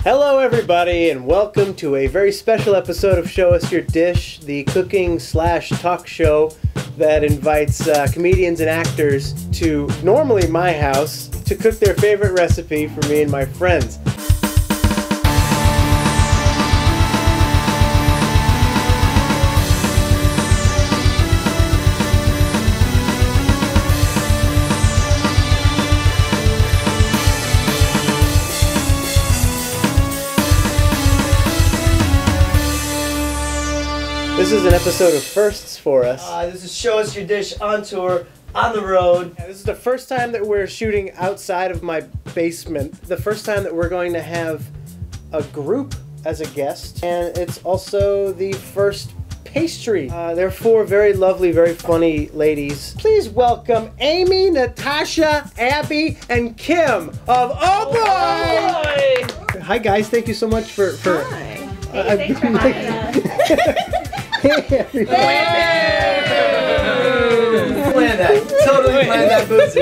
Hello everybody and welcome to a very special episode of Show Us Your Dish, the cooking / talk show that invites comedians and actors to, normally my house, to cook their favorite recipe for me and my friends. This is an episode of firsts for us. This is Show Us Your Dish on tour, on the road. This is the first time that we're shooting outside of my basement. The first time that we're going to have a group as a guest. And it's also the first pastry. They're four very lovely, very funny ladies. Please welcome Amy, Natasha, Abby, and Kim of Oh Boy! Hi guys, thank you so much for Hi. Hey, thanks for having us. Hey everybody. Planned that. Totally planned that Boobs.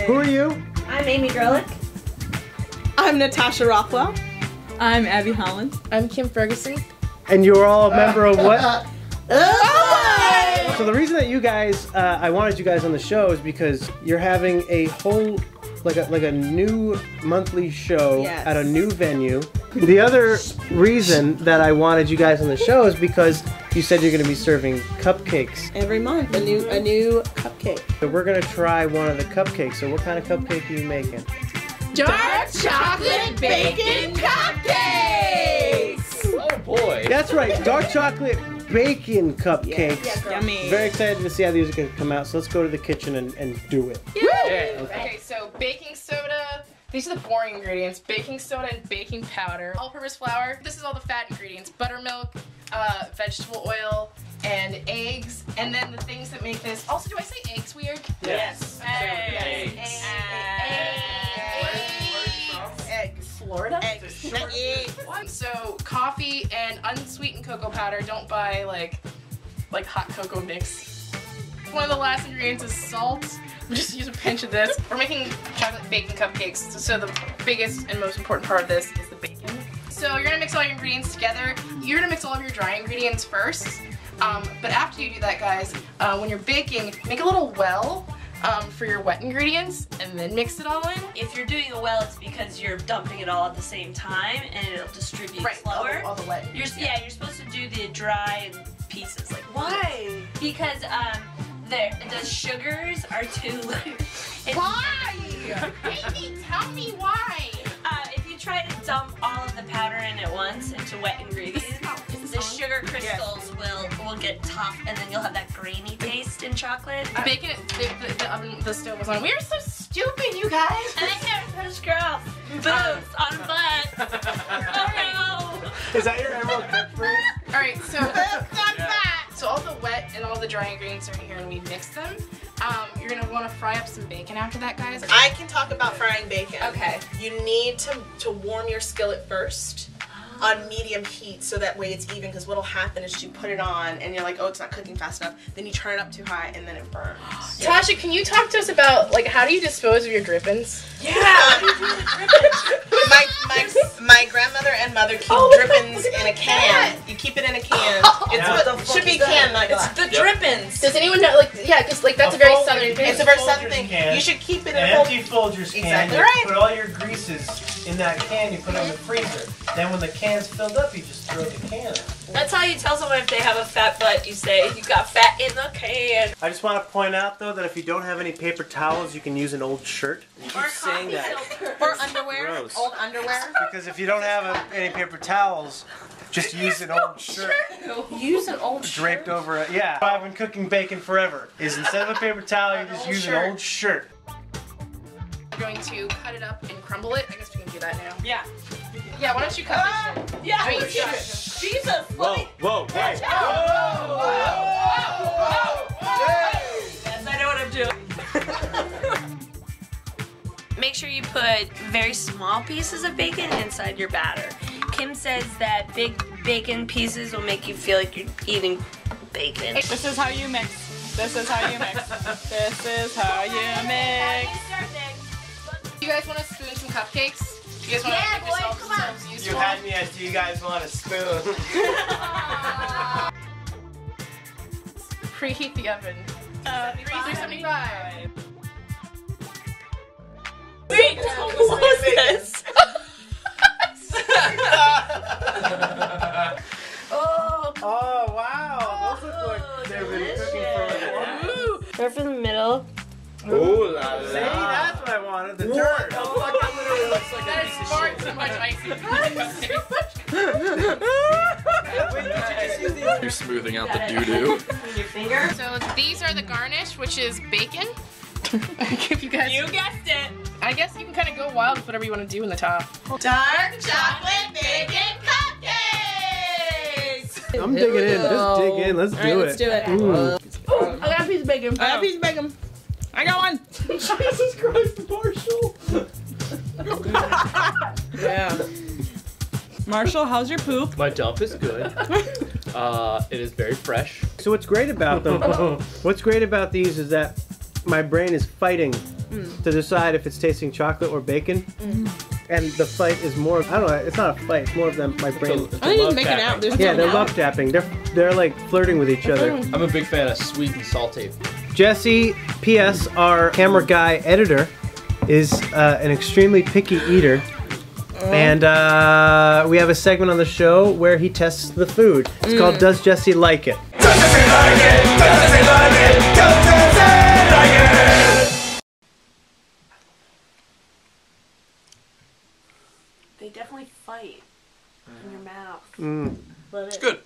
Who are you? I'm Amy Grolick. I'm Natasha Rothwell. I'm Abby Holland. I'm Kim Ferguson. And you're all a member of what? Oh boy! So the reason that you guys, I wanted you guys on the show is because you're having a whole, like a new monthly show at a new venue. The other reason that I wanted you guys on the show is because you said you're going to be serving cupcakes. Every month, a new cupcake. So we're going to try one of the cupcakes. So what kind of cupcake are you making? Dark chocolate bacon cupcakes! Oh boy. That's right, dark chocolate bacon cupcakes. Yes, yummy. Very excited to see how these are going to come out. So let's go to the kitchen and do it. Yeah. Okay, so baking soda. These are the boring ingredients. Baking soda and baking powder. All-purpose flour. This is all the fat ingredients. Buttermilk, vegetable oil, and eggs. And then the things that make this. Also, do I say eggs weird? Yes. Eggs. Eggs. Florida? Eggs. So, coffee and unsweetened cocoa powder. Don't buy like hot cocoa mix. One of the last ingredients is salt. We just use a pinch of this. We're making chocolate bacon cupcakes, so the biggest and most important part of this is the bacon. So you're gonna mix all your ingredients together. You're gonna mix all of your dry ingredients first. But after you do that, guys, when you're baking, make a little well for your wet ingredients and then mix it all in. If you're doing a well, it's because you're dumping it all at the same time and it'll distribute slower. All the wet. You're supposed to do the dry pieces. Like Why? Because the sugars are too. Why? Amy, tell me why. If you try to dump all of the powder in at once into wet ingredients, the sugar crystals will get tough, and then you'll have that grainy taste in chocolate. The bacon, the stove was on. We are so stupid, you guys. And I can't push girls. Boobs on butt. Oh no. Is that your emerald catchphrase? All right, so so all the wet and all the dry ingredients are in here, and we mix them. You're gonna want to fry up some bacon after that, guys. I can talk about frying bacon. Okay. You need to warm your skillet first on medium heat so that way it's even, because what'll happen is you put it on and you're like, oh, it's not cooking fast enough. Then you turn it up too high and then it burns. Tasha, can you talk to us about how do you dispose of your drippings? Yeah. my grandmother and mother keep drippings in a can. You keep it in a can. It should be a can, not glass. The drippings. Does anyone know? Because that's a very southern thing. It's a very southern thing. Can. You should keep it in An a empty Folgers can. Exactly You right. put all your greases in that can. You put it in the freezer. Then when the can's filled up, you just throw the can out. That's how you tell someone if they have a fat butt. You say, you got fat in the can. I just want to point out though that if you don't have any paper towels, you can use an old shirt. You keep saying that. Or underwear. Gross. Old underwear. Because if you don't have any paper towels, just use an old shirt Use an old draped over it. Yeah. I've been cooking bacon forever. Is instead of a paper towel, you just use an old shirt. You're going to cut it up and crumble it. I guess we can do that now. Yeah. Yeah, why don't you cut this shit? Yeah. I mean, Jesus. Whoa, whoa, hey. Yes, I know what I'm doing. Make sure you put very small pieces of bacon inside your batter. Kim says that big bacon pieces will make you feel like you're eating bacon. This is how you mix. This is how you mix. This is how you mix. You guys want to spoon some cupcakes? You guys want to make yourselves You useful? had me at, do you guys want a spoon? Preheat the oven. 375. Wait, what was this? Oh, wow. Those look like they've been cooking for a while. Right from the middle. Ooh, la la. See, that's what I wanted. The dirt. Oh, fuck, that literally looks like That a is piece far of shit. too much icing. Wait, did you just use the You're smoothing out the doo-doo. So these are the garnish, which is bacon. If you guys, You guessed it. I guess you can kind of go wild with whatever you want to do in the top. Dark chocolate bacon cupcakes! I'm digging in. Just dig in. Let's Alright, do let's it. do it. Ooh. I got a piece of bacon. I got a piece of bacon. I got one. Jesus Christ, Marshall. Yeah. Marshall, how's your poop? My dump is good. It is very fresh. So what's great about them? What's great about these is that my brain is fighting to decide if it's tasting chocolate or bacon, and the fight is more. I don't know. It's not a fight. It's more of them. My brain. I think he's making out. There's Yeah, no they're doubt. love tapping. They're like flirting with each other. I'm a big fan of sweet and salty. Jesse, P.S., our camera guy editor, is an extremely picky eater. And we have a segment on the show where he tests the food. It's called Does Jesse Like It? They definitely fight in your mouth. It's good.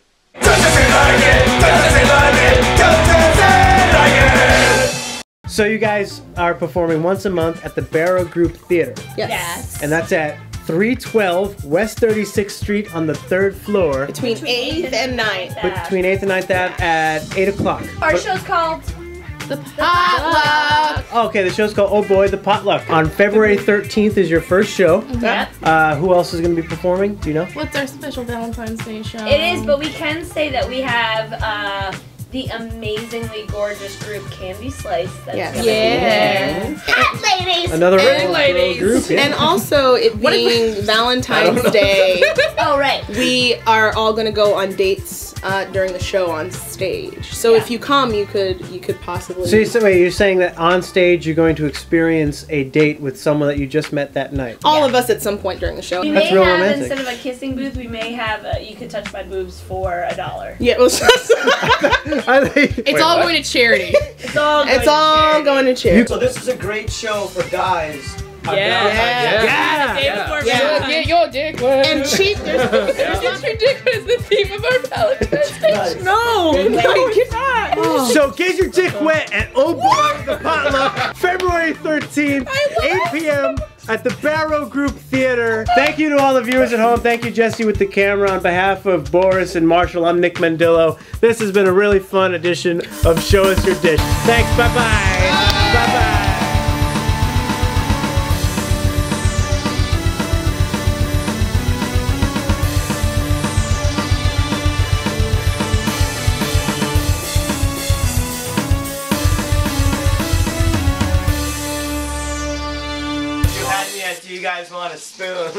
So you guys are performing once a month at the Barrow Group Theater. Yes. And that's at 312 West 36th Street on the 3rd floor. Between 8th and 9th. Between 8th and 9th at 8 o'clock. Our show's called The potluck. Okay, the show's called Oh Boy, the Potluck. On February 13th is your first show. Yep. Who else is going to be performing? Do you know? What's our special Valentine's Day show? It is, but we can say that we have the amazingly gorgeous group Candy Slice. That's Yes. gonna be Yeah. there. Hot ladies. Another And ladies. group. Yeah. And also, it being Valentine's Day, Oh right. we are all gonna go on dates during the show on stage. So if you come, you could possibly. So wait, you're saying that on stage you're going to experience a date with someone that you just met that night? all of us at some point during the show. We That's may real have romantic. instead of a kissing booth, we may have you could touch my boobs for $1. Yeah, it was It's all going to charity. It's all going it's to all charity. going to charity. So this is a great show for guys. Yeah. Yeah. Get your dick wet. And cheap. There's Get your dick wet is the theme of our Valentine's Day. Nice. no. So get your dick wet at Oh Boy, the Potluck, February 13th, 8 p.m. at the Barrow Group Theater. Thank you to all the viewers at home. Thank you, Jesse, with the camera. On behalf of Boris and Marshall, I'm Nick Mandillo. This has been a really fun edition of Show Us Your Dish. Thanks. Bye-bye. Bye-bye. You had me at, do you guys want a spoon?